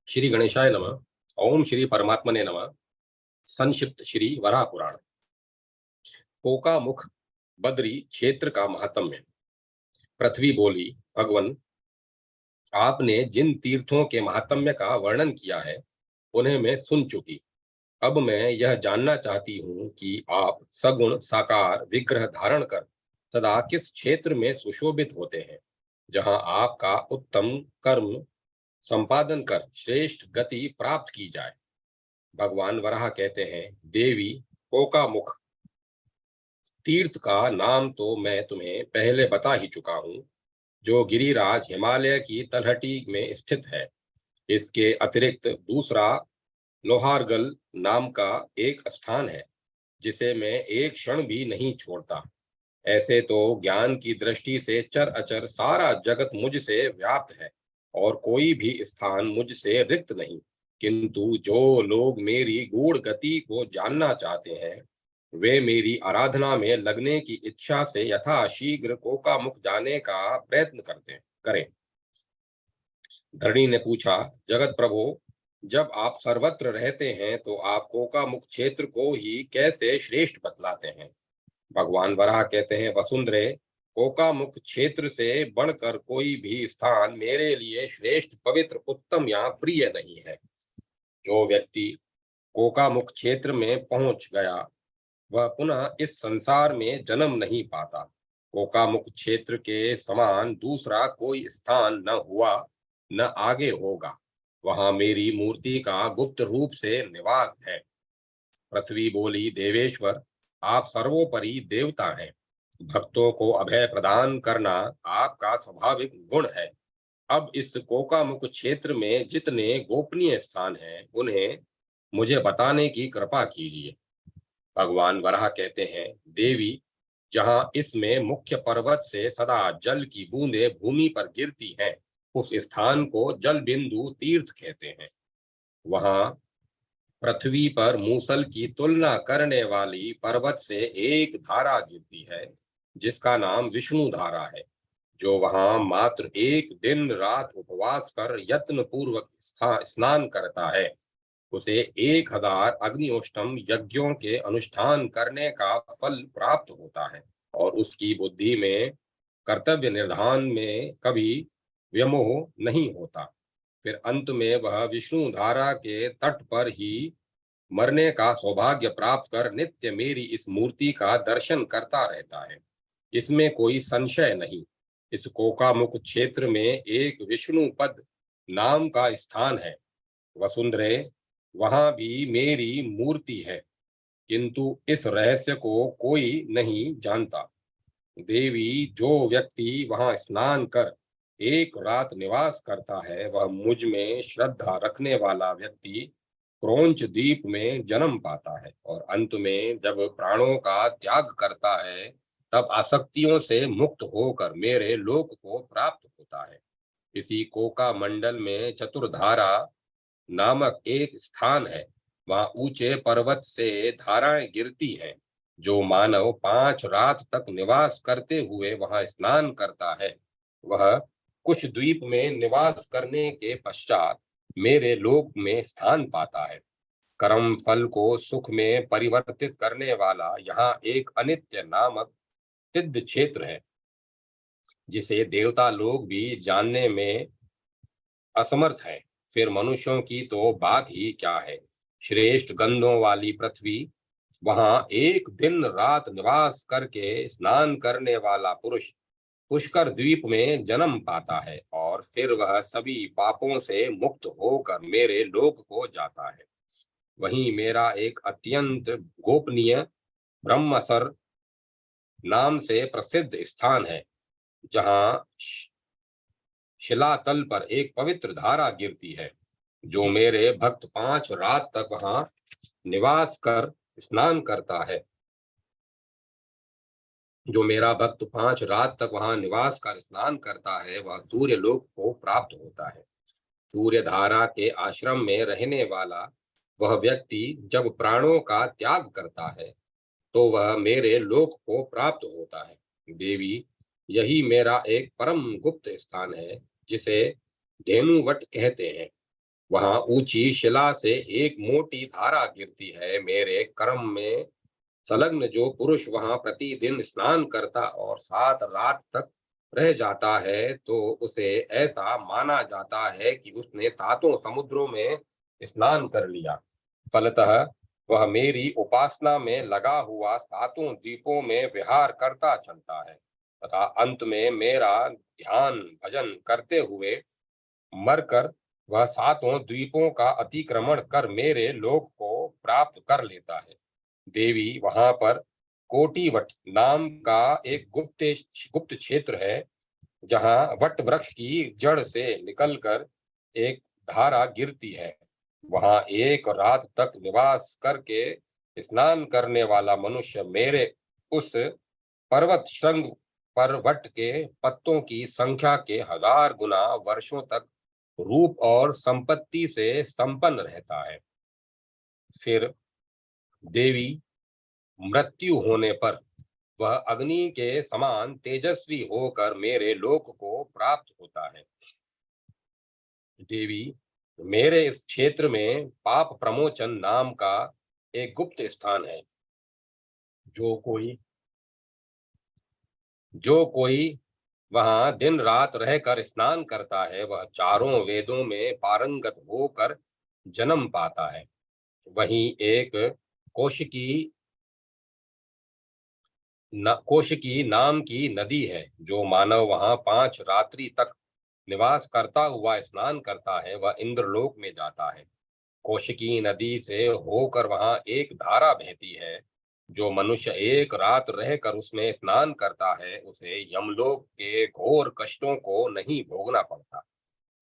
श्री गणेशाय नमः। ओम श्री परमात्मने नमः। संक्षिप्त श्री वराह पुराण। कोका मुख बद्री क्षेत्र का महात्म्य। पृथ्वी बोली, भगवन, आपने जिन तीर्थों के महात्म्य का वर्णन किया है उन्हें मैं सुन चुकी। अब मैं यह जानना चाहती हूँ कि आप सगुण साकार विग्रह धारण कर सदा किस क्षेत्र में सुशोभित होते हैं, जहाँ आपका उत्तम कर्म संपादन कर श्रेष्ठ गति प्राप्त की जाए। भगवान वराह कहते हैं, देवी कोकामुख तीर्थ का नाम तो मैं तुम्हें पहले बता ही चुका हूँ, जो गिरिराज हिमालय की तलहटी में स्थित है। इसके अतिरिक्त दूसरा लोहारगल नाम का एक स्थान है, जिसे मैं एक क्षण भी नहीं छोड़ता। ऐसे तो ज्ञान की दृष्टि से चर अचर सारा जगत मुझसे व्याप्त है और कोई भी स्थान मुझसे रिक्त नहीं, किंतु जो लोग मेरी गूढ़ गति को जानना चाहते हैं वे मेरी आराधना में लगने की इच्छा से यथाशीघ्र कोकामुख जाने का प्रयत्न करें। धरणी ने पूछा, जगत प्रभो, जब आप सर्वत्र रहते हैं तो आप कोकामुख क्षेत्र को ही कैसे श्रेष्ठ बतलाते हैं? भगवान वराह कहते हैं, वसुंधरे, कोकामुख क्षेत्र से बढ़कर कोई भी स्थान मेरे लिए श्रेष्ठ पवित्र उत्तम या प्रिय नहीं है। जो व्यक्ति कोकामुख क्षेत्र में पहुंच गया वह पुनः इस संसार में जन्म नहीं पाता। कोकामुख क्षेत्र के समान दूसरा कोई स्थान न हुआ न आगे होगा। वहां मेरी मूर्ति का गुप्त रूप से निवास है। पृथ्वी बोली, देवेश्वर, आप सर्वोपरि देवता हैं। भक्तों को अभय प्रदान करना आपका स्वाभाविक गुण है। अब इस कोकामुख क्षेत्र में जितने गोपनीय स्थान हैं उन्हें मुझे बताने की कृपा कीजिए। भगवान वराह कहते हैं, देवी, जहां इसमें मुख्य पर्वत से सदा जल की बूंदें भूमि पर गिरती हैं, उस स्थान को जल बिंदु तीर्थ कहते हैं। वहां पृथ्वी पर मूसल की तुलना करने वाली पर्वत से एक धारा गिरती है, जिसका नाम विष्णु धारा है। जो वहां मात्र एक दिन रात उपवास कर यत्न पूर्वक स्नान करता है, उसे 1000 अग्निष्टोम यज्ञों के अनुष्ठान करने का फल प्राप्त होता है और उसकी बुद्धि में कर्तव्य निर्धान में कभी व्यामोह नहीं होता। फिर अंत में वह विष्णु धारा के तट पर ही मरने का सौभाग्य प्राप्त कर नित्य मेरी इस मूर्ति का दर्शन करता रहता है। इसमें कोई संशय नहीं। इस कोकामुख क्षेत्र में एक विष्णु पद नाम का स्थान है। वसुंधरे, वहां भी मेरी मूर्ति है, किंतु इस रहस्य को कोई नहीं जानता। देवी, जो व्यक्ति वहां स्नान कर एक रात निवास करता है वह मुझ में श्रद्धा रखने वाला व्यक्ति क्रोंच द्वीप में जन्म पाता है और अंत में जब प्राणों का त्याग करता है तब आसक्तियों से मुक्त होकर मेरे लोक को प्राप्त होता है। इसी कोका मंडल में चतुर्धारा नामक एक स्थान है। वहां ऊंचे पर्वत से धाराएं गिरती हैं। जो मानव 5 रात तक निवास करते हुए वहां स्नान करता है वह कुश द्वीप में निवास करने के पश्चात मेरे लोक में स्थान पाता है। कर्म फल को सुख में परिवर्तित करने वाला यहाँ एक अनित्य नामक सिद्ध क्षेत्र है, जिसे देवता लोग भी जानने में असमर्थ है। फिर मनुष्यों की तो बात ही क्या है। श्रेष्ठ गंधों वाली पृथ्वी, वहां एक दिन रात निवास करके स्नान करने वाला पुरुष पुष्कर द्वीप में जन्म पाता है और फिर वह सभी पापों से मुक्त होकर मेरे लोक को जाता है। वहीं मेरा एक अत्यंत गोपनीय ब्रह्मसर नाम से प्रसिद्ध स्थान है, जहां शिलातल पर एक पवित्र धारा गिरती है। जो मेरे भक्त 5 रात तक वहां निवास कर स्नान करता है जो मेरा भक्त 5 रात तक वहां निवास कर स्नान करता है वह सूर्य लोक को प्राप्त होता है। सूर्य धारा के आश्रम में रहने वाला वह व्यक्ति जब प्राणों का त्याग करता है तो वह मेरे लोक को प्राप्त होता है। देवी, यही मेरा एक परम गुप्त स्थान है, जिसे धेनुवट कहते हैं। वहां ऊंची शिला से एक मोटी धारा गिरती है। मेरे कर्म में संलग्न जो पुरुष वहां प्रतिदिन स्नान करता और 7 रात तक रह जाता है, तो उसे ऐसा माना जाता है कि उसने 7 समुद्रों में स्नान कर लिया। फलतः वह मेरी उपासना में लगा हुआ 7 द्वीपों में विहार करता चलता है तथा अंत में मेरा ध्यान भजन करते हुए मरकर वह 7 द्वीपों का अतिक्रमण कर मेरे लोक को प्राप्त कर लेता है। देवी, वहां पर कोटिवट नाम का एक गुप्त क्षेत्र है, जहां वट वृक्ष की जड़ से निकलकर एक धारा गिरती है। वहां 1 रात तक निवास करके स्नान करने वाला मनुष्य मेरे उस पर्वत श्रृंग पर वट के पत्तों की संख्या के 1000 गुना वर्षों तक रूप और संपत्ति से संपन्न रहता है। फिर देवी, मृत्यु होने पर वह अग्नि के समान तेजस्वी होकर मेरे लोक को प्राप्त होता है। देवी, मेरे इस क्षेत्र में पाप प्रमोचन नाम का एक गुप्त स्थान है। जो कोई जो कोई वहां दिन रात रहकर स्नान करता है, वह चारों वेदों में पारंगत होकर जन्म पाता है। वहीं एक कौशिकी कौशिकी नाम की नदी है। जो मानव वहां 5 रात्रि तक निवास करता हुआ स्नान करता है, वह इंद्रलोक में जाता है। कौशिकी नदी से होकर वहां एक धारा बहती है। जो मनुष्य 1 रात रहकर उसमें स्नान करता है, उसे यमलोक के घोर कष्टों को नहीं भोगना पड़ता।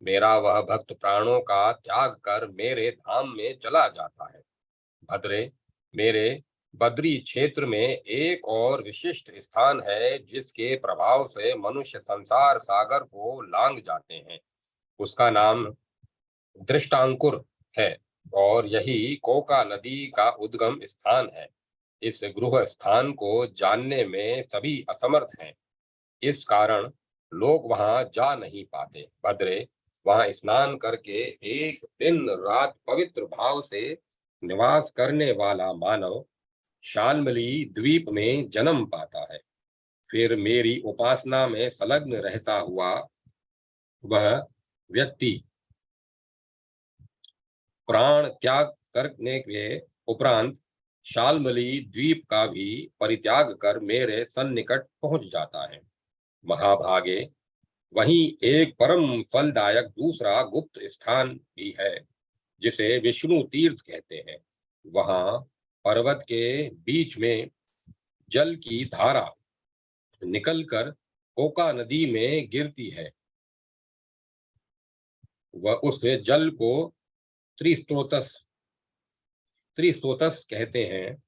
मेरा वह भक्त प्राणों का त्याग कर मेरे धाम में चला जाता है। भद्रे, मेरे बद्री क्षेत्र में एक और विशिष्ट स्थान है, जिसके प्रभाव से मनुष्य संसार सागर को लांग जाते हैं। उसका नाम दृष्टांकुर है और यही कोका नदी का उद्गम स्थान है। इस गृह स्थान को जानने में सभी असमर्थ हैं। इस कारण लोग वहां जा नहीं पाते। भद्रे, वहां स्नान करके एक दिन रात पवित्र भाव से निवास करने वाला मानव शाल्मली द्वीप में जन्म पाता है। फिर मेरी उपासना में संलग्न रहता हुआ वह व्यक्ति प्राण त्याग करने के उपरांत शाल्मली द्वीप का भी परित्याग कर मेरे सन्निकट पहुंच जाता है। महाभागे, वहीं एक परम फलदायक दूसरा गुप्त स्थान भी है, जिसे विष्णु तीर्थ कहते हैं। वहां पर्वत के बीच में जल की धारा निकलकर कोका नदी में गिरती है। वह उस जल को त्रिस्रोतस त्रिस्रोतस कहते हैं।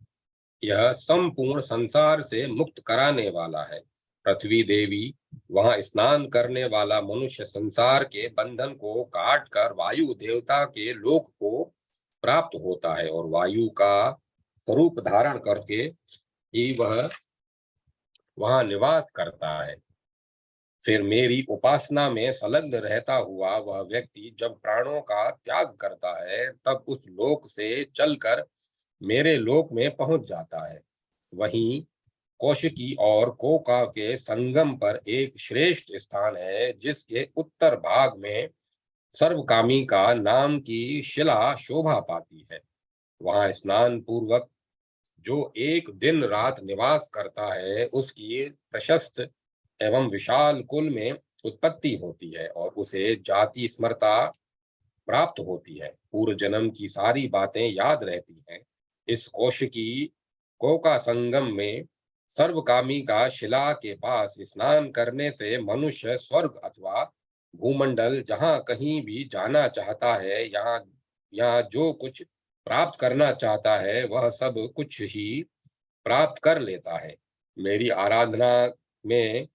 यह संपूर्ण संसार से मुक्त कराने वाला है। पृथ्वी देवी, वहां स्नान करने वाला मनुष्य संसार के बंधन को काट कर वायु देवता के लोक को प्राप्त होता है और वायु का स्वरूप धारण करके ही वह वहां निवास करता है। फिर मेरी उपासना में संलग्न रहता हुआ वह व्यक्ति जब प्राणों का त्याग करता है, तब उस लोक से चलकर मेरे लोक में पहुंच जाता है। वहीं कौशिकी और कोका के संगम पर एक श्रेष्ठ स्थान है, जिसके उत्तर भाग में सर्वकामी का नाम की शिला शोभा पाती है। वहां स्नान पूर्वक जो एक दिन रात निवास करता है, उसकी प्रशस्त एवं विशाल कुल में उत्पत्ति होती है और उसे जाति स्मरता प्राप्त होती है। पूर्व जन्म की सारी बातें याद रहती हैं। इस कौशिकी कोका संगम में सर्वकामी का शिला के पास स्नान करने से मनुष्य स्वर्ग अथवा भूमंडल जहाँ कहीं भी जाना चाहता है, यहाँ यहाँ जो कुछ प्राप्त करना चाहता है, वह सब कुछ ही प्राप्त कर लेता है। मेरी आराधना में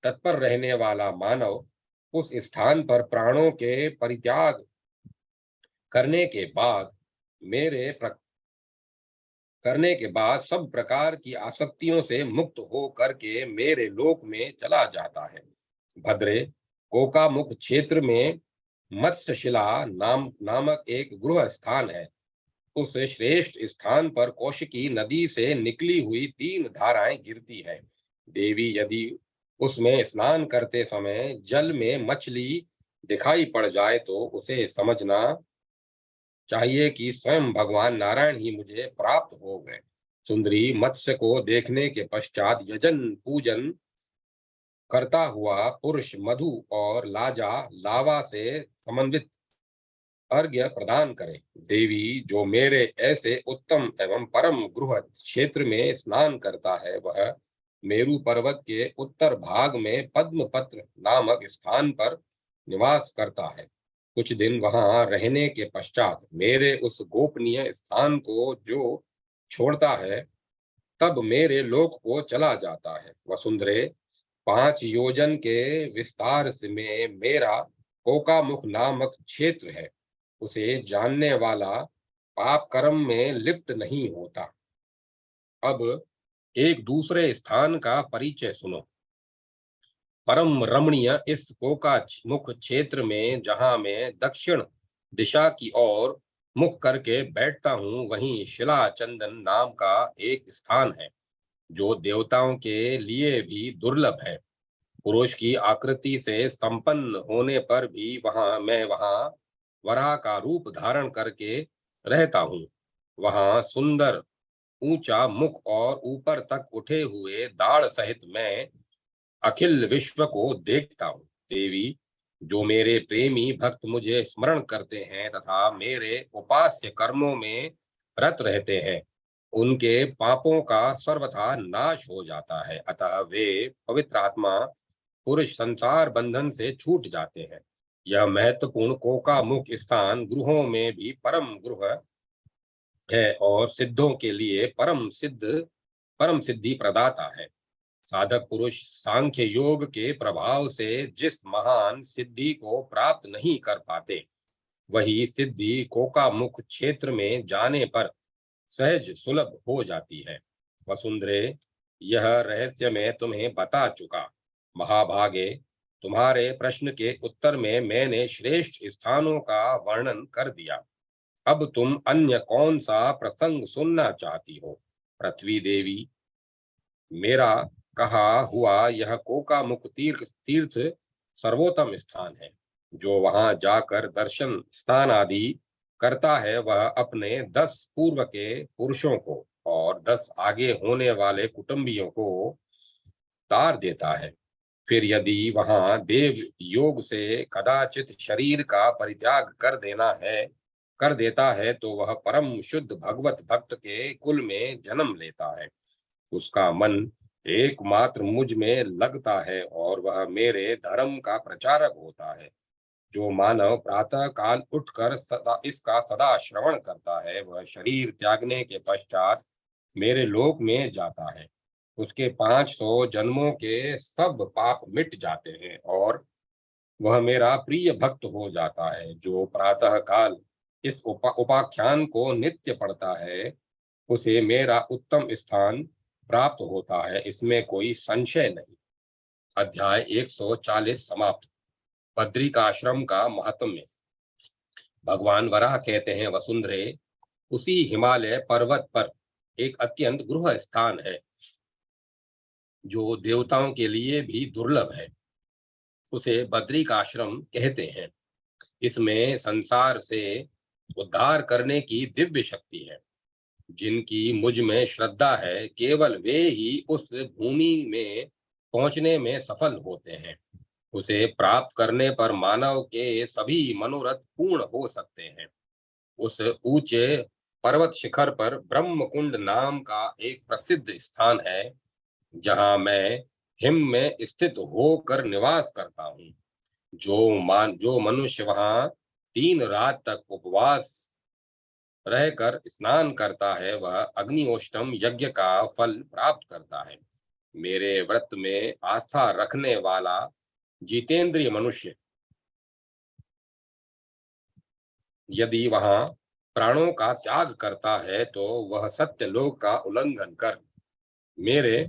तत्पर रहने वाला मानव उस स्थान पर प्राणों के परित्याग करने के बाद मेरे करने के बाद सब प्रकार की आसक्तियों से मुक्त हो करके मेरे लोक में चला जाता है। भद्रे, कोकामुख क्षेत्र में मत्स्यशिला नामक एक गृह स्थान है। उस श्रेष्ठ स्थान पर कौशिकी नदी से निकली हुई 3 धाराएं गिरती है। देवी, यदि उसमें स्नान करते समय जल में मछली दिखाई पड़ जाए तो उसे समझना चाहिए कि स्वयं भगवान नारायण ही मुझे प्राप्त हो गए। सुंदरी, मत्स्य को देखने के पश्चात यजन पूजन करता हुआ पुरुष मधु और लावा से समन्वित अर्घ्य प्रदान करे। देवी, जो मेरे ऐसे उत्तम एवं परम गृह क्षेत्र में स्नान करता है, वह मेरु पर्वत के उत्तर भाग में पद्मपत्र नामक स्थान पर निवास करता है। कुछ दिन वहां रहने के पश्चात मेरे उस गोपनीय स्थान को जो छोड़ता है, तब मेरे लोक को चला जाता है। वसुंधरे, 5 योजन के विस्तार से में मेरा कोकामुख नामक क्षेत्र है। उसे जानने वाला पाप कर्म में लिप्त नहीं होता। अब एक दूसरे स्थान का परिचय सुनो। परम रमणीय इस कोका मुख क्षेत्र में जहां मैं दक्षिण दिशा की ओर मुख करके बैठता हूँ, वहीं शिला चंदन नाम का एक स्थान है जो देवताओं के लिए भी दुर्लभ है। पुरुष की आकृति से संपन्न होने पर भी वहां वराह का रूप धारण करके रहता हूँ। वहां सुंदर ऊंचा मुख और ऊपर तक उठे हुए दाढ़ सहित मैं अखिल विश्व को देखता हूँ। देवी, जो मेरे प्रेमी भक्त मुझे स्मरण करते हैं तथा मेरे उपास्य कर्मों में रत रहते हैं, उनके पापों का सर्वथा नाश हो जाता है। अतः वे पवित्र आत्मा पुरुष संसार बंधन से छूट जाते हैं। यह महत्वपूर्ण कोका मुख स्थान गृहों में भी परम गृह है और सिद्धों के लिए परम सिद्धि प्रदाता है। साधक पुरुष सांख्य योग के प्रभाव से जिस महान सिद्धि को प्राप्त नहीं कर पाते, वही सिद्धि कोकामुख क्षेत्र में जाने पर सहज सुलभ हो जाती है। वसुंधरे, यह रहस्य मैं तुम्हें बता चुका। महाभागे, तुम्हारे प्रश्न के उत्तर में मैंने श्रेष्ठ स्थानों का वर्णन कर दिया। अब तुम अन्य कौन सा प्रसंग सुनना चाहती हो? पृथ्वी देवी, मेरा कहा हुआ यह कोकामुख तीर्थ सर्वोत्तम स्थान है। जो वहां जाकर दर्शन स्नान आदि करता है, वह अपने 10 पूर्व के पुरुषों को और 10 आगे होने वाले कुटुंबियों को तार देता है। फिर यदि वहां देव योग से कदाचित शरीर का परित्याग कर देता है तो वह परम शुद्ध भगवत भक्त के कुल में जन्म लेता है। उसका मन एकमात्र मुझ में लगता है और वह मेरे धर्म का प्रचारक होता है। जो मानव प्रातः काल उठकर इसका सदा श्रवण करता है, वह शरीर त्यागने के पश्चात मेरे लोक में जाता है। उसके 500 जन्मों के सब पाप मिट जाते हैं और वह मेरा प्रिय भक्त हो जाता है। जो प्रातः काल इस उपाख्यान को नित्य पढ़ता है, उसे मेरा उत्तम स्थान प्राप्त होता है, इसमें कोई संशय नहीं। अध्याय 140 समाप्त। बद्री का आश्रम का महात्म्य। भगवान वराह कहते हैं, वसुंधरे, उसी हिमालय पर्वत पर एक अत्यंत गृह स्थान है जो देवताओं के लिए भी दुर्लभ है। उसे बद्री का आश्रम कहते हैं। इसमें संसार से उद्धार करने की दिव्य शक्ति है। जिनकी मुझ में श्रद्धा है, केवल वे ही उस भूमि में पहुंचने में सफल होते हैं। उसे प्राप्त करने पर मानव के सभी मनोरथ पूर्ण हो सकते हैं। उस ऊंचे पर्वत शिखर पर ब्रह्म कुंड नाम का एक प्रसिद्ध स्थान है, जहां मैं हिम में स्थित होकर निवास करता हूँ। जो मनुष्य वहां 3 रात तक उपवास रहकर स्नान करता है, वह अग्निहोष्टम यज्ञ का फल प्राप्त करता है। मेरे व्रत में आस्था रखने वाला जितेंद्रिय मनुष्य यदि वहां प्राणों का त्याग करता है तो वह सत्यलोक का उल्लंघन कर मेरे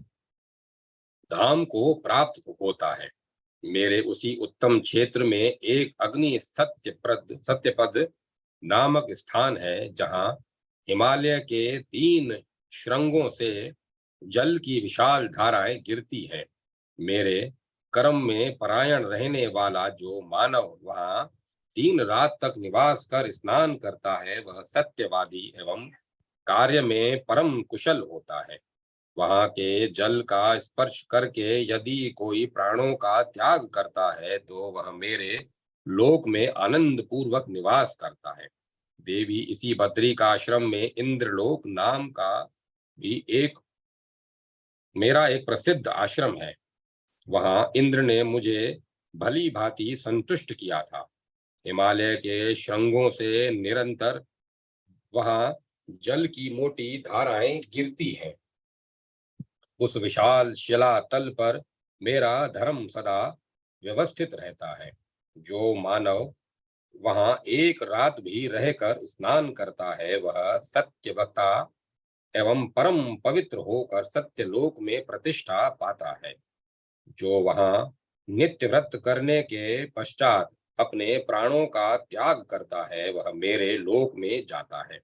धाम को प्राप्त होता है। मेरे उसी उत्तम क्षेत्र में एक अग्नि सत्यपद नामक स्थान है, जहाँ हिमालय के 3 श्रृंगों से जल की विशाल धाराएं गिरती हैं। मेरे कर्म में परायण रहने वाला जो मानव वहाँ 3 रात तक निवास कर स्नान करता है, वह सत्यवादी एवं कार्य में परम कुशल होता है। वहां के जल का स्पर्श करके यदि कोई प्राणों का त्याग करता है, तो वह मेरे लोक में आनंद पूर्वक निवास करता है। देवी, इसी बद्री का आश्रम में इंद्रलोक नाम का भी एक मेरा एक प्रसिद्ध आश्रम है। वहां इंद्र ने मुझे भली भांति संतुष्ट किया था। हिमालय के श्रृंगों से निरंतर वहां जल की मोटी धाराएं गिरती हैं। उस विशाल शिला तल पर मेरा धर्म सदा व्यवस्थित रहता है। जो मानव वहां एक रात भी रहकर स्नान करता है, वह सत्यवक्ता एवं परम पवित्र होकर सत्यलोक में प्रतिष्ठा पाता है। जो वहां नित्य व्रत करने के पश्चात अपने प्राणों का त्याग करता है, वह मेरे लोक में जाता है।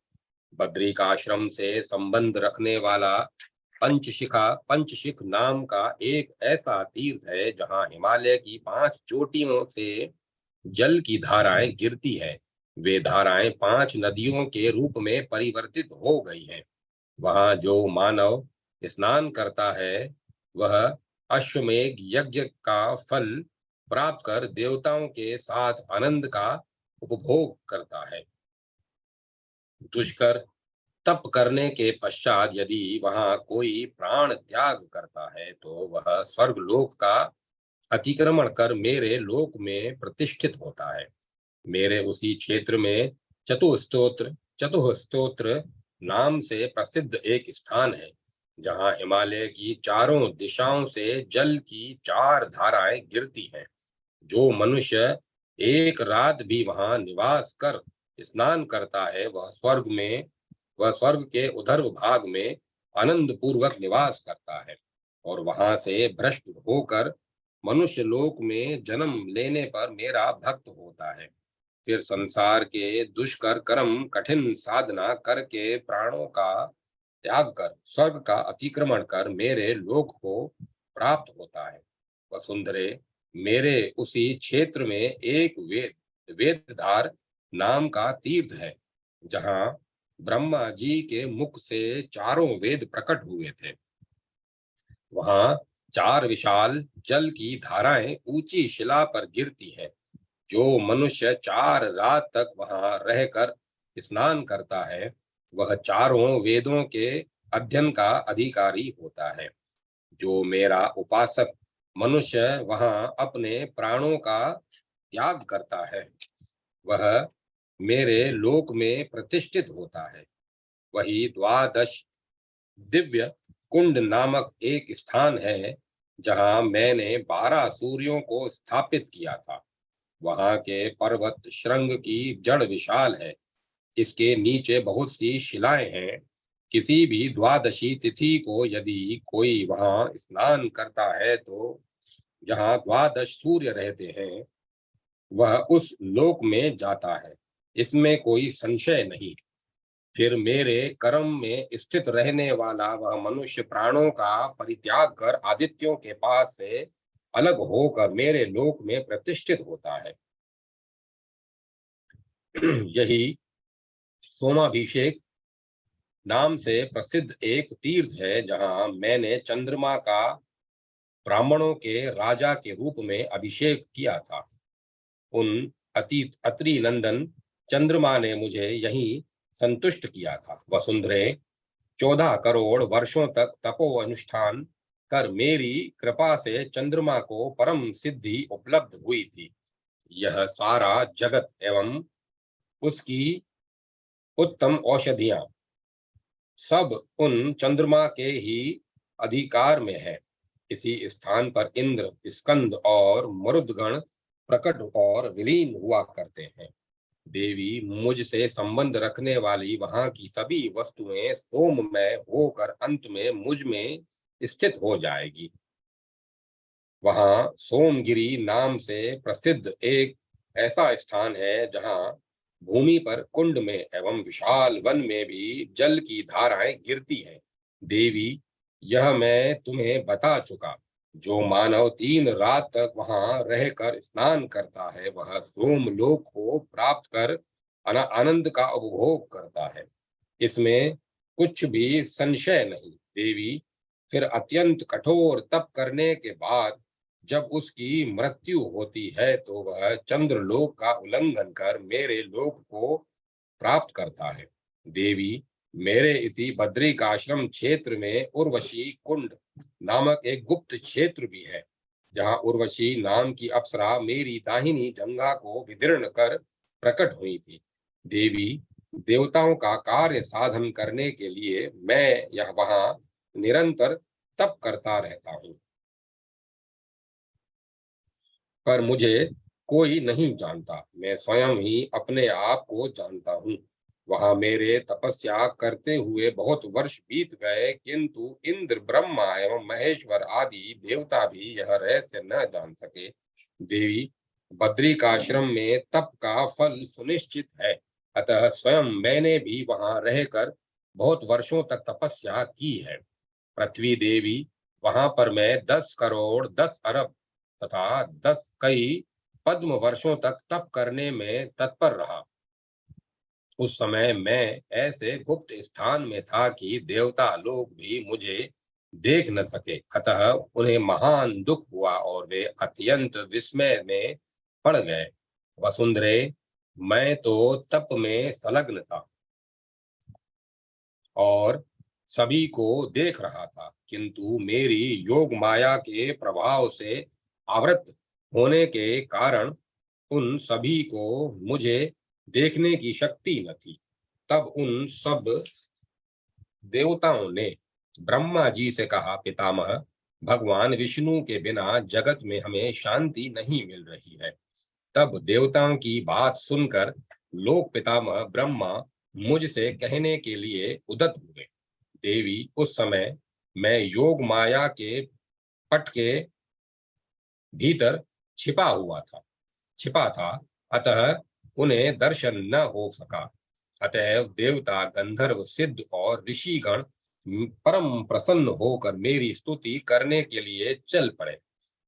बद्री का आश्रम से संबंध रखने वाला पंचशिख नाम का एक ऐसा तीर्थ है, जहां हिमालय की 5 चोटियों से जल की धाराएं गिरती है। वे धाराएं 5 नदियों के रूप में परिवर्तित हो गई हैं। वहां जो मानव स्नान करता है, वह अश्वमेध यज्ञ का फल प्राप्त कर देवताओं के साथ आनंद का उपभोग करता है। दुष्कर तप करने के पश्चात यदि वहां कोई प्राण त्याग करता है, तो वह स्वर्ग लोक का अतिक्रमण कर मेरे लोक में प्रतिष्ठित होता है। मेरे उसी क्षेत्र में चतुस्तोत्र नाम से प्रसिद्ध एक स्थान है, जहां हिमालय की चारों दिशाओं से जल की 4 धाराएं गिरती हैं। जो मनुष्य एक रात भी वहां निवास कर स्नान करता है, वह स्वर्ग के उधर्व भाग में आनंद पूर्वक निवास करता है, और वहां से भ्रष्ट होकर मनुष्य लोक में जन्म लेने पर मेरा भक्त होता है। फिर संसार के दुष्कर कर्म कठिन साधना करके प्राणों का त्याग कर स्वर्ग का अतिक्रमण कर मेरे लोक को प्राप्त होता है। वसुंधरे, मेरे उसी क्षेत्र में एक वेदधार नाम का तीर्थ है, जहाँ ब्रह्मा जी के मुख से चारों वेद प्रकट हुए थे। वहां 4 विशाल जल की धाराएं ऊंची शिला पर गिरती हैं। जो मनुष्य 4 रात तक वहां रहकर स्नान करता है, वह चारों वेदों के अध्ययन का अधिकारी होता है। जो मेरा उपासक मनुष्य वहां अपने प्राणों का त्याग करता है, वह मेरे लोक में प्रतिष्ठित होता है। वही द्वादश दिव्य कुंड नामक एक स्थान है, जहां मैंने 12 सूर्यों को स्थापित किया था। वहां के पर्वत श्रृंग की जड़ विशाल है। इसके नीचे बहुत सी शिलाएं हैं। किसी भी द्वादशी तिथि को यदि कोई वहां स्नान करता है, तो जहां 12 सूर्य रहते हैं, वह उस लोक में जाता है। इसमें कोई संशय नहीं। फिर मेरे कर्म में स्थित रहने वाला वह मनुष्य प्राणों का परित्याग कर आदित्यों के पास से अलग होकर मेरे लोक में प्रतिष्ठित होता है। यही सोमाभिषेक नाम से प्रसिद्ध एक तीर्थ है, जहां मैंने चंद्रमा का ब्राह्मणों के राजा के रूप में अभिषेक किया था। उन अतीत अत्रि नंदन चंद्रमा ने मुझे यही संतुष्ट किया था। वसुंधरे, 14 करोड़ वर्षों तक तपो अनुष्ठान कर मेरी कृपा से चंद्रमा को परम सिद्धि उपलब्ध हुई थी। यह सारा जगत एवं उसकी उत्तम औषधियां सब उन चंद्रमा के ही अधिकार में है। इसी स्थान पर इंद्र, स्कंद और मरुदगण प्रकट और विलीन हुआ करते हैं। देवी, मुझसे संबंध रखने वाली वहां की सभी वस्तुएं सोममय होकर अंत में मुझ में स्थित हो जाएगी। वहां सोमगिरी नाम से प्रसिद्ध एक ऐसा स्थान है जहां भूमि पर कुंड में एवं विशाल वन में भी जल की धाराएं गिरती हैं। देवी, यह मैं तुम्हें बता चुका। जो मानव 3 रात तक वहां रहकर स्नान करता है वह सोमलोक को प्राप्त कर आनंद का उपभोग करता है। इसमें कुछ भी संशय नहीं। देवी, फिर अत्यंत कठोर तप करने के बाद जब उसकी मृत्यु होती है तो वह चंद्रलोक का उल्लंघन कर मेरे लोक को प्राप्त करता है। देवी, मेरे इसी बद्रिकाश्रम क्षेत्र में उर्वशी कुंड नामक एक गुप्त क्षेत्र भी है, जहाँ उर्वशी नाम की अप्सरा मेरी दाहिनी जंघा को विदीर्ण कर प्रकट हुई थी। देवी, देवताओं का कार्य साधन करने के लिए मैं यह वहां निरंतर तप करता रहता हूँ, पर मुझे कोई नहीं जानता। मैं स्वयं ही अपने आप को जानता हूँ। वहां मेरे तपस्या करते हुए बहुत वर्ष बीत गए, किंतु इंद्र, ब्रह्मा एवं महेश्वर आदि देवता भी यह रहस्य न जान सके। देवी, बद्रिकाश्रम में तप का फल सुनिश्चित है, अतः स्वयं मैंने भी वहां रहकर बहुत वर्षों तक तपस्या की है। पृथ्वी देवी, वहां पर मैं 10 करोड़ 10 अरब तथा 10 कई पद्म वर्षों तक तप करने में तत्पर रहा। उस समय मैं ऐसे गुप्त स्थान में था कि देवता लोग भी मुझे देख न सके, अतः उन्हें महान दुख हुआ और वे अत्यंत विस्मय में पड़ गए। वसुंधरे, मैं तो तप में संलग्न था और सभी को देख रहा था, किंतु मेरी योग माया के प्रभाव से आवृत होने के कारण उन सभी को मुझे देखने की शक्ति न थी। तब उन सब देवताओं ने ब्रह्मा जी से कहा, पितामह, भगवान विष्णु के बिना जगत में हमें शांति नहीं मिल रही है। तब देवताओं की बात सुनकर लोक पितामह ब्रह्मा मुझसे कहने के लिए उद्यत हुए। देवी, उस समय मैं योग माया के पट के भीतर छिपा था, अतः उन्हें दर्शन न हो सका। अतएव देवता, गंधर्व, सिद्ध और ऋषिगण परम प्रसन्न होकर मेरी स्तुति करने के लिए चल पड़े।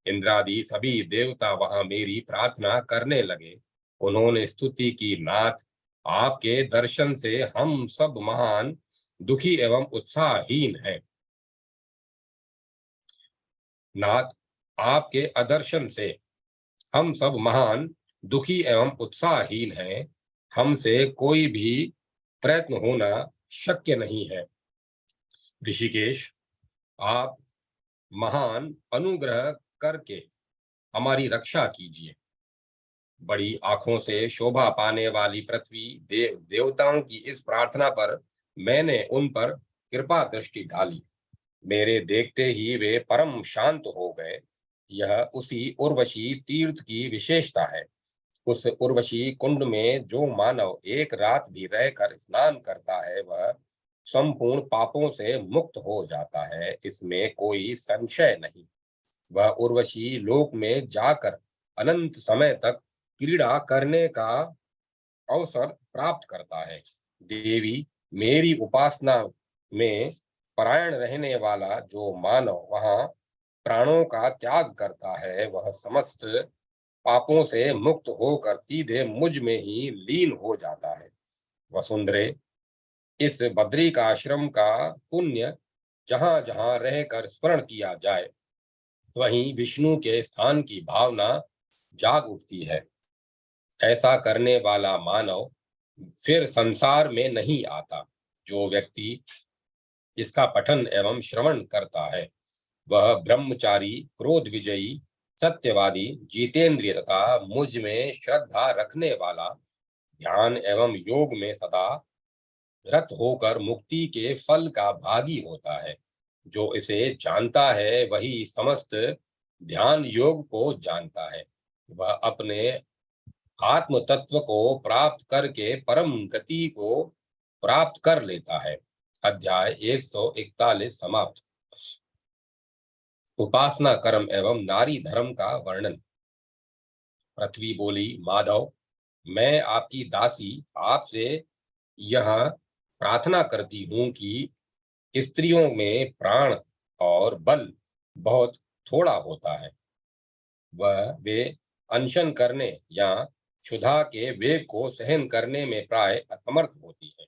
इंद्रादि सभी देवता वहां मेरी प्रार्थना करने लगे। उन्होंने स्तुति की, नाथ, आपके दर्शन से हम सब महान दुखी एवं उत्साहहीन हैं। नाथ, आपके अदर्शन से हम सब महान दुखी एवं उत्साहहीन हैं। हमसे कोई भी प्रयत्न होना शक्य नहीं है। ऋषिकेश, आप महान अनुग्रह करके हमारी रक्षा कीजिए। बड़ी आंखों से शोभा पाने वाली पृथ्वी देवताओं की इस प्रार्थना पर मैंने उन पर कृपा दृष्टि डाली। मेरे देखते ही वे परम शांत हो गए। यह उसी उर्वशी तीर्थ की विशेषता है। उस उर्वशी कुंड में जो मानव 1 रात भी रहकर स्नान करता है वह संपूर्ण पापों से मुक्त हो जाता है, इसमें कोई संशय नहीं। वह उर्वशी लोक में जाकर अनंत समय तक क्रीड़ा करने का अवसर प्राप्त करता है। देवी, मेरी उपासना में परायण रहने वाला जो मानव वहां प्राणों का त्याग करता है वह समस्त पापों से मुक्त होकर सीधे मुझ में ही लीन हो जाता है। वसुंधरे, इस बद्री का आश्रम का पुण्य जहां जहां रहकर स्मरण किया जाए वहीं विष्णु के स्थान की भावना जाग उठती है। ऐसा करने वाला मानव फिर संसार में नहीं आता। जो व्यक्ति इसका पठन एवं श्रवण करता है वह ब्रह्मचारी, क्रोध विजयी, सत्यवादी, जितेंद्रिय तथा मुझ में श्रद्धा रखने वाला, ध्यान एवं योग में सदा रत होकर मुक्ति के फल का भागी होता है। जो इसे जानता है वही समस्त ध्यान योग को जानता है। वह अपने आत्म तत्व को प्राप्त करके परम गति को प्राप्त कर लेता है। अध्याय 141 समाप्त। उपासना कर्म एवं नारी धर्म का वर्णन। पृथ्वी बोली, माधव, मैं आपकी दासी आपसे यह प्रार्थना करती हूँ कि स्त्रियों में प्राण और बल बहुत थोड़ा होता है। वे अनशन करने या क्षुधा के वेग को सहन करने में प्राय असमर्थ होती है।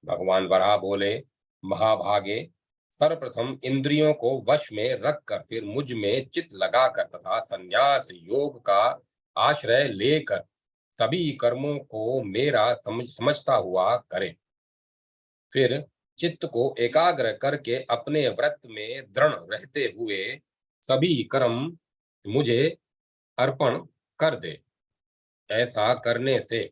भगवान वराह बोले, महाभागे, सर्वप्रथम इंद्रियों को वश में रखकर फिर मुझ में चित्त लगाकर तथा संन्यास योग का आश्रय लेकर सभी कर्मों को मेरा समझता हुआ करे। फिर चित्त को एकाग्र करके अपने व्रत में दृढ़ रहते हुए सभी कर्म मुझे अर्पण कर दे। ऐसा करने से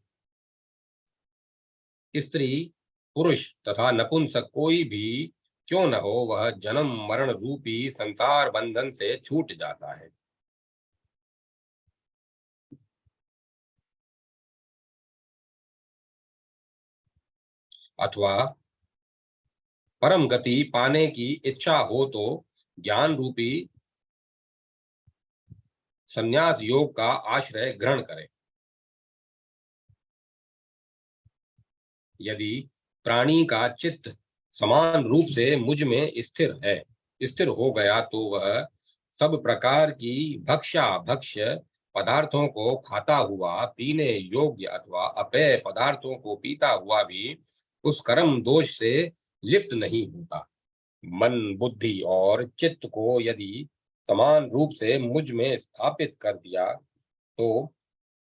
स्त्री, पुरुष तथा नपुंसक कोई भी क्यों न हो, वह जन्म मरण रूपी संसार बंधन से छूट जाता है। अथवा परम गति पाने की इच्छा हो तो ज्ञान रूपी संन्यास योग का आश्रय ग्रहण करें। यदि प्राणी का चित्त समान रूप से मुझ में स्थिर हो गया तो वह सब प्रकार की भक्ष्य पदार्थों को खाता हुआ पीने योग्य अथवा अपेय पदार्थों को पीता हुआ भी उस कर्म दोष से लिप्त नहीं होता। मन, बुद्धि और चित्त को यदि समान रूप से मुझ में स्थापित कर दिया तो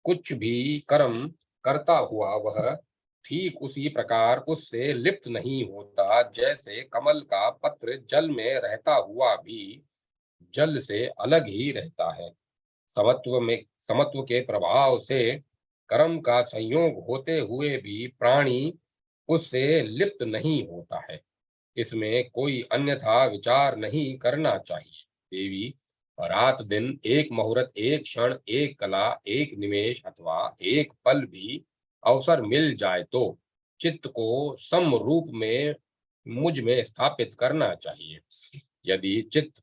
कुछ भी कर्म करता हुआ वह ठीक उसी प्रकार उससे लिप्त नहीं होता, जैसे कमल का पत्र जल में रहता हुआ भी जल से अलग ही रहता है। समत्व के प्रभाव से कर्म का संयोग होते हुए भी प्राणी उससे लिप्त नहीं होता है। इसमें कोई अन्यथा विचार नहीं करना चाहिए। देवी, रात दिन, एक मुहूर्त, एक क्षण, एक कला, एक निमेष अथवा एक पल भी अवसर मिल जाए तो चित्त को सम रूप में मुझ में स्थापित करना चाहिए। यदि चित्त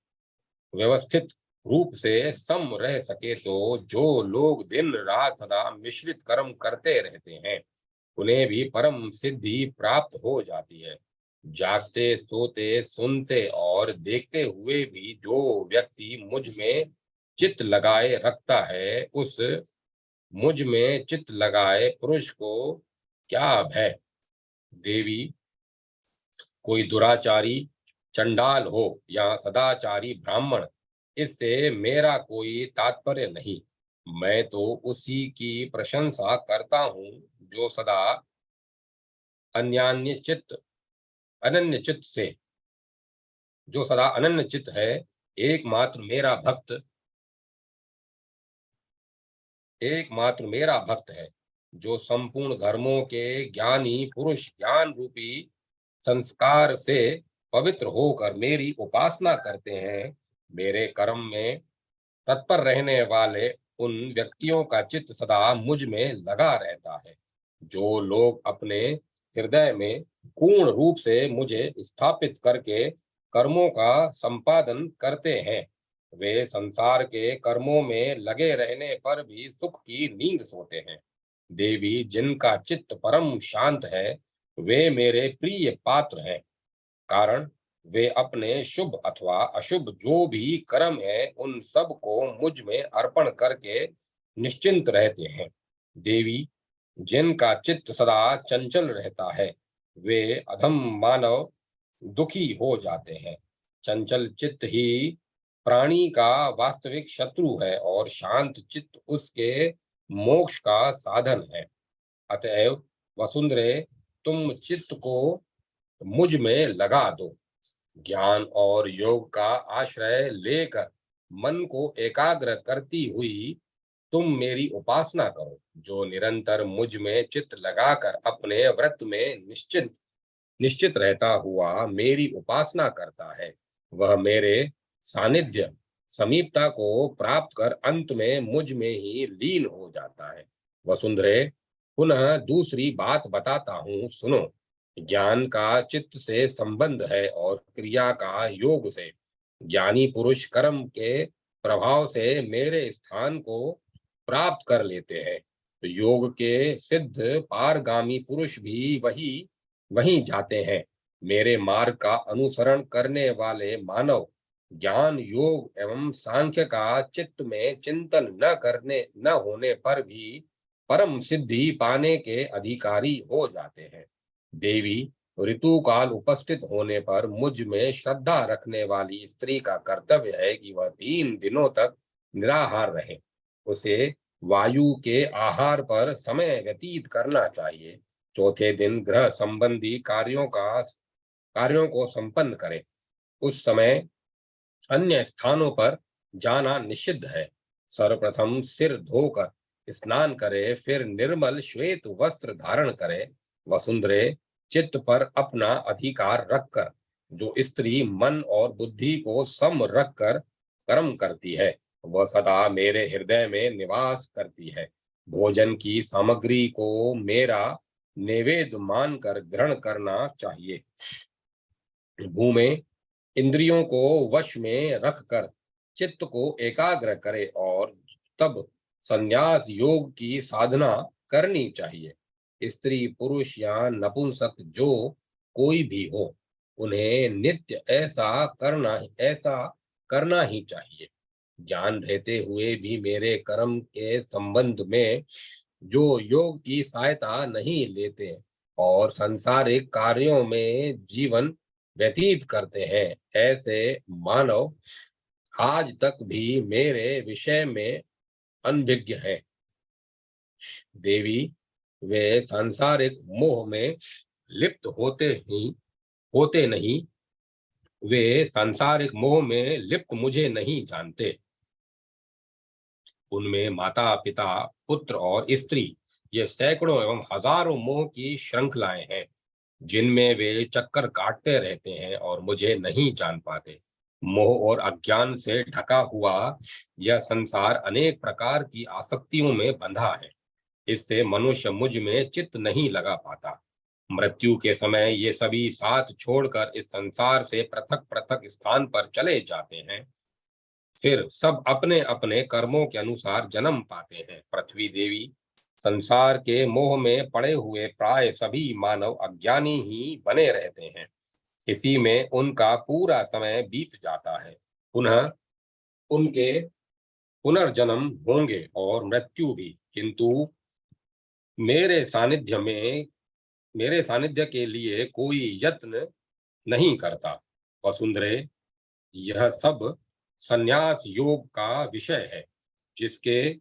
व्यवस्थित रूप से सम रह सके तो जो लोग दिन रात सदा मिश्रित कर्म करते रहते हैं उन्हें भी परम सिद्धि प्राप्त हो जाती है। जागते, सोते, सुनते और देखते हुए भी जो व्यक्ति मुझ में चित्त लगाए रखता है, उस मुझ में चित्त लगाए पुरुष को क्या भय। देवी, कोई दुराचारी चंडाल हो या सदाचारी ब्राह्मण, इससे मेरा कोई तात्पर्य नहीं। मैं तो उसी की प्रशंसा करता हूँ जो सदा अन्यान्य चित्त अनन्य चित्त से जो सदा अनन्य चित्त है। एकमात्र मेरा भक्त एकमात्र मेरा भक्त है, जो संपूर्ण धर्मों के ज्ञानी पुरुष ज्ञान रूपी संस्कार से पवित्र होकर मेरी उपासना करते हैं। मेरे कर्म में तत्पर रहने वाले उन व्यक्तियों का चित्त सदा मुझ में लगा रहता है। जो लोग अपने हृदय में पूर्ण रूप से मुझे स्थापित करके कर्मों का संपादन करते हैं, वे संसार के कर्मों में लगे रहने पर भी सुख की नींद सोते हैं। देवी, जिनका चित्त परम शांत है, वे मेरे प्रिय पात्र हैं। कारण वे अपने शुभ अथवा अशुभ जो भी कर्म है उन सब को मुझ में अर्पण करके निश्चिंत रहते हैं। देवी, जिनका चित्त सदा चंचल रहता है, वे अधम मानव दुखी हो जाते हैं। चंचल चित्त ही प्राणी का वास्तविक शत्रु है और शांत चित्त उसके मोक्ष का साधन है। अतएव वसुंधरे, तुम चित्त को मुझ में लगा दो। ज्ञान और योग का आश्रय लेकर मन को एकाग्र करती हुई तुम मेरी उपासना करो। जो निरंतर मुझ में चित्त लगाकर अपने व्रत में निश्चित रहता हुआ मेरी उपासना करता है, वह मेरे सानिध्य समीपता को प्राप्त कर अंत में मुझ में ही लीन हो जाता है। वसुंधरे, पुनः दूसरी बात बताता हूँ, सुनो। ज्ञान का चित्त से संबंध है और क्रिया का योग से। ज्ञानी पुरुष कर्म के प्रभाव से मेरे स्थान को प्राप्त कर लेते हैं। तो योग के सिद्ध पारगामी पुरुष भी वहीं जाते हैं। मेरे मार्ग का अनुसरण करने वाले मानव ज्ञान योग एवं सांख्य का चित्त में चिंतन न होने पर भी परम सिद्धि पाने के अधिकारी हो जाते हैं। देवी, ऋतु काल उपस्थित होने पर मुझ में श्रद्धा रखने वाली स्त्री का कर्तव्य है कि वह 3 दिनों तक निराहार रहे। उसे वायु के आहार पर समय व्यतीत करना चाहिए। चौथे दिन ग्रह संबंधी कार्यों को संपन्न करे। उस समय अन्य स्थानों पर जाना निषिद्ध है। सर्वप्रथम सिर धोकर स्नान करे, फिर निर्मल श्वेत वस्त्र धारण करे। वसुंधरे, चित्त पर अपना अधिकार रखकर जो स्त्री मन और बुद्धि को सम रखकर कर्म करती है, वह सदा मेरे हृदय में निवास करती है। भोजन की सामग्री को मेरा नैवेद्य मानकर ग्रहण करना चाहिए। भूमि, इंद्रियों को वश में रखकर चित्त को एकाग्र करे और तब संन्यास योग की साधना करनी चाहिए। स्त्री पुरुष या नपुंसक जो कोई भी हो, उन्हें नित्य ऐसा करना ही चाहिए। ज्ञान रहते हुए भी मेरे कर्म के संबंध में जो योग की सहायता नहीं लेते और सांसारिक कार्यों में जीवन व्यतीत करते हैं, ऐसे मानव आज तक भी मेरे विषय में अनभिज्ञ हैं। देवी, वे सांसारिक मोह में लिप्त होते नहीं। वे सांसारिक मोह में लिप्त मुझे नहीं जानते। उनमें माता पिता पुत्र और स्त्री, ये सैकड़ों एवं हजारों मोह की श्रृंखलाएं हैं जिनमें वे चक्कर काटते रहते हैं और मुझे नहीं जान पाते। मोह और अज्ञान से ढका हुआ यह संसार अनेक प्रकार की आसक्तियों में बंधा है। इससे मनुष्य मुझ में चित्त नहीं लगा पाता। मृत्यु के समय ये सभी साथ छोड़कर इस संसार से पृथक पृथक स्थान पर चले जाते हैं। फिर सब अपने अपने कर्मों के अनुसार जन्म पाते हैं। पृथ्वी देवी, संसार के मोह में पड़े हुए प्राय सभी मानव अज्ञानी ही बने रहते हैं। इसी में उनका पूरा समय बीत जाता है। पुनः उनके पुनर्जन्म होंगे और मृत्यु भी, किंतु मेरे सानिध्य में मेरे सानिध्य के लिए कोई यत्न नहीं करता। वसुंधरे, यह सब संन्यास योग का विषय है। जिसके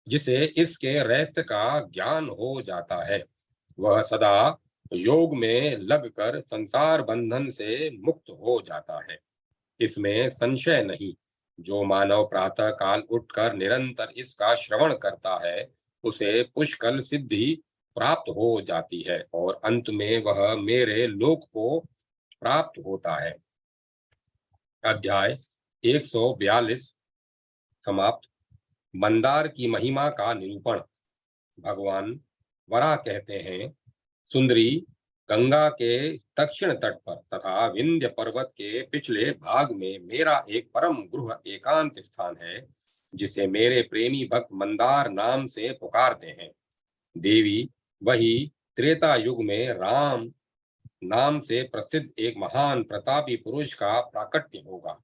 जिसे इसके रहस्य का ज्ञान हो जाता है, वह सदा योग में लगकर संसार बंधन से मुक्त हो जाता है। इसमें संशय नहीं। जो मानव प्रातः काल उठकर निरंतर इसका श्रवण करता है, उसे पुष्कल सिद्धि प्राप्त हो जाती है और अंत में वह मेरे लोक को प्राप्त होता है। अध्याय 142 समाप्त। मंदार की महिमा का निरूपण। भगवान वराह कहते हैं, सुंदरी, गंगा के दक्षिण तट पर तथा विंध्य पर्वत के पिछले भाग में मेरा एक परम गृह एकांत स्थान है, जिसे मेरे प्रेमी भक्त मंदार नाम से पुकारते हैं। देवी, वही त्रेता युग में राम नाम से प्रसिद्ध एक महान प्रतापी पुरुष का प्राकट्य होगा।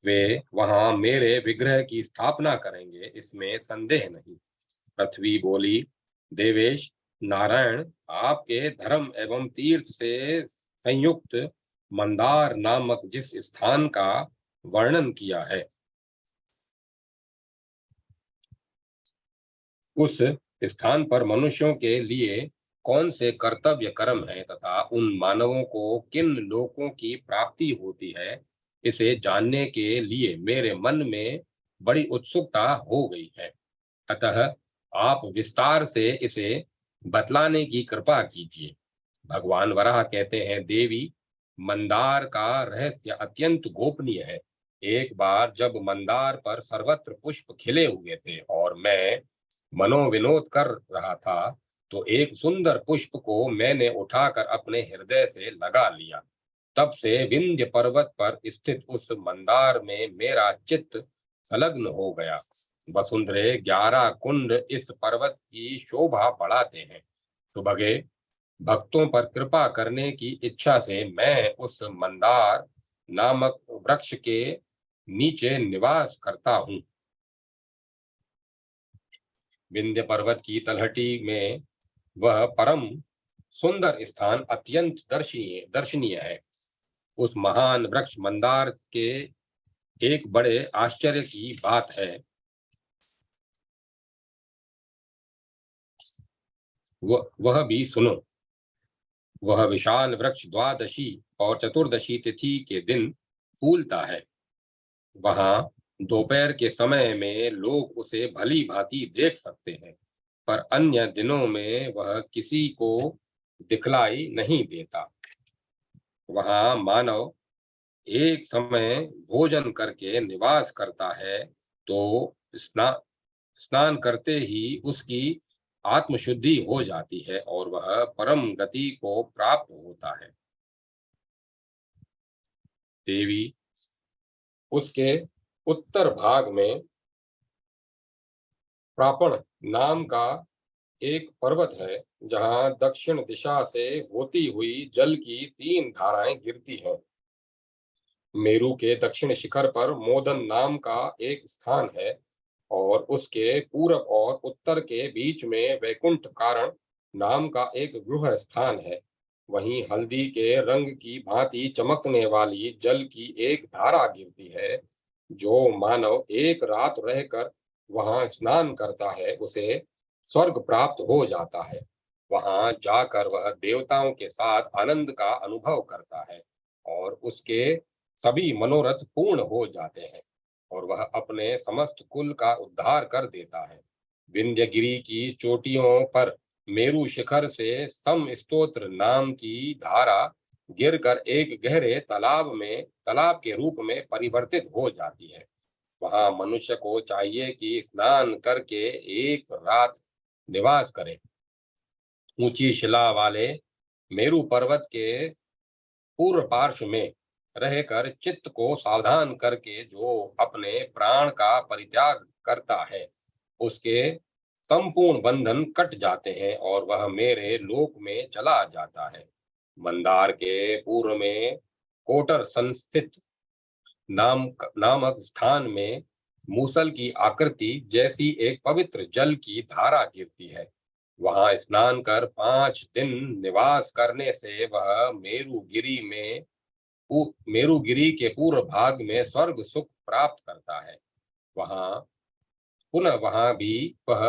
वे वहां मेरे विग्रह की स्थापना करेंगे, इसमें संदेह नहीं। पृथ्वी बोली, देवेश, नारायण आपके धर्म एवं तीर्थ से संयुक्त मंदार नामक जिस स्थान का वर्णन किया है, उस स्थान पर मनुष्यों के लिए कौन से कर्तव्य कर्म है तथा उन मानवों को किन लोकों की प्राप्ति होती है, इसे जानने के लिए मेरे मन में बड़ी उत्सुकता हो गई है। अतः आप विस्तार से इसे बतलाने की कृपा कीजिए। भगवान वराह कहते हैं, देवी, मंदार का रहस्य अत्यंत गोपनीय है। एक बार जब मंदार पर सर्वत्र पुष्प खिले हुए थे और मैं मनोविनोद कर रहा था, तो एक सुंदर पुष्प को मैंने उठाकर अपने हृदय से लगा लिया। तब से विंध्य पर्वत पर स्थित उस मंदार में मेरा चित्त संलग्न हो गया। वसुंधरे 11 कुंड इस पर्वत की शोभा बढ़ाते हैं। सुबह भक्तों पर कृपा करने की इच्छा से मैं उस मंदार नामक वृक्ष के नीचे निवास करता हूँ। विंध्य पर्वत की तलहटी में वह परम सुंदर स्थान अत्यंत दर्शनीय है। उस महान वृक्ष मंदार के एक बड़े आश्चर्य की बात है, वह भी सुनो। वह विशाल वृक्ष द्वादशी और चतुर्दशी तिथि के दिन फूलता है। वहां दोपहर के समय में लोग उसे भली भांति देख सकते हैं, पर अन्य दिनों में वह किसी को दिखलाई नहीं देता। वहां मानव एक समय भोजन करके निवास करता है तो स्नान करते ही उसकी आत्मशुद्धि हो जाती है और वह परम गति को प्राप्त होता है। देवी, उसके उत्तर भाग में प्रापण नाम का एक पर्वत है, जहाँ दक्षिण दिशा से होती हुई जल की 3 धाराएं गिरती हैं। मेरु के दक्षिण शिखर पर मोदन नाम का एक स्थान है और उसके पूरब और उत्तर के बीच में वैकुंठ कारण नाम का एक गृह स्थान है। वहीं हल्दी के रंग की भांति चमकने वाली जल की एक धारा गिरती है। जो मानव एक रात रहकर वहां स्नान करता है उसे स्वर्ग प्राप्त हो जाता है। वहां जाकर वह देवताओं के साथ आनंद का अनुभव करता है और उसके सभी मनोरथ पूर्ण हो जाते हैं और वह अपने समस्त कुल का उद्धार कर देता है। विंध्यगिरी की चोटियों पर मेरु शिखर से सम स्तोत्र नाम की धारा गिरकर एक गहरे तालाब के रूप में परिवर्तित हो जाती है। वहां मनुष्य को चाहिए कि स्नान करके एक रात निवास करे। ऊंची शिला वाले मेरु पर्वत के पूर्व पार्श्व में रहकर चित्त को सावधान करके जो अपने प्राण का परित्याग करता है उसके संपूर्ण बंधन कट जाते हैं और वह मेरे लोक में चला जाता है। मंदार के पूर्व में कोटर संस्थित नामक स्थान में मूसल की आकृति जैसी एक पवित्र जल की धारा गिरती है। वहां स्नान कर 5 दिन निवास करने से वह मेरुगिरी के पूर्व भाग में स्वर्ग सुख प्राप्त करता है। वहां भी वह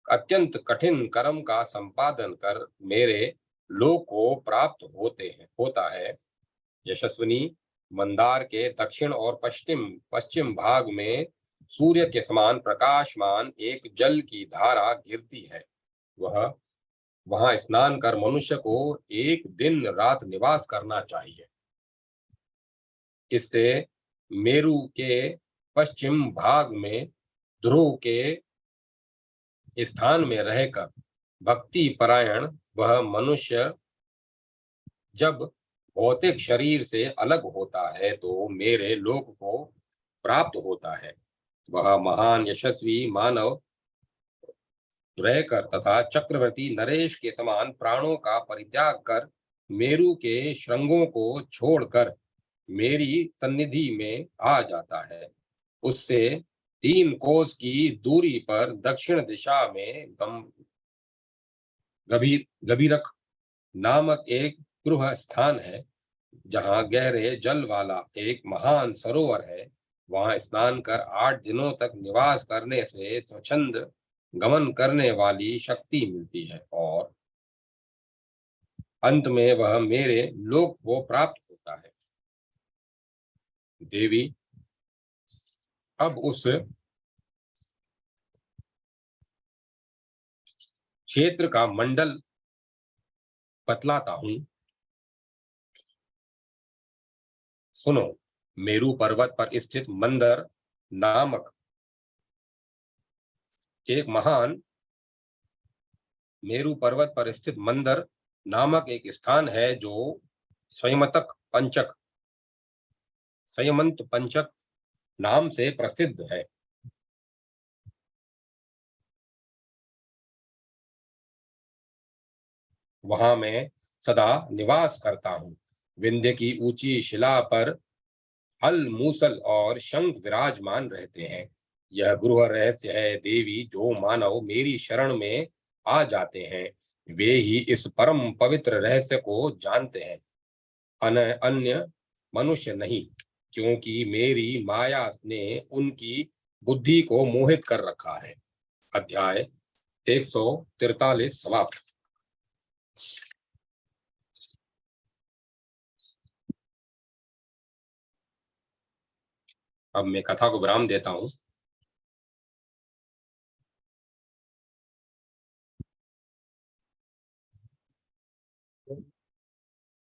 अत्यंत कठिन कर्म का संपादन कर मेरे लोक को प्राप्त होता है। यशस्विनी, मंदार के दक्षिण और पश्चिम भाग में सूर्य के समान प्रकाशमान एक जल की धारा गिरती है। वह वहां स्नान कर मनुष्य को एक दिन रात निवास करना चाहिए। इससे मेरु के पश्चिम भाग में ध्रुव के स्थान में रहकर भक्ति परायण वह मनुष्य जब भौतिक शरीर से अलग होता है तो मेरे लोक को प्राप्त होता है। वह महान यशस्वी मानव रहकर तथा चक्रवर्ती नरेश के समान प्राणों का परित्याग कर मेरु के श्रृंगों को छोड़कर मेरी सन्निधि में आ जाता है। उससे 3 कोस की दूरी पर दक्षिण दिशा में गभीरक नामक एक गृह स्थान है, जहाँ गहरे जल वाला एक महान सरोवर है। वहां स्नान कर 8 दिनों तक निवास करने से स्वच्छंद गमन करने वाली शक्ति मिलती है और अंत में वह मेरे लोक को प्राप्त होता है। देवी, अब उस क्षेत्र का मंडल बतलाता हूं, सुनो। मेरु पर्वत पर स्थित मंदर नामक एक महान मेरु पर्वत पर स्थित मंदर नामक एक स्थान है जो स्वयंतक पंचक संयमंत पंचक नाम से प्रसिद्ध है। वहां मैं सदा निवास करता हूँ। विंध्य की ऊंची शिला पर हल मूसल और शंख विराजमान रहते हैं। यह गृह रहस्य है देवी। जो मानव मेरी शरण में आ जाते हैं वे ही इस परम पवित्र रहस्य को जानते हैं, अन्य मनुष्य नहीं, क्योंकि मेरी माया ने उनकी बुद्धि को मोहित कर रखा है। अध्याय 143 समाप्त। अब मैं कथा को विराम देता हूँ।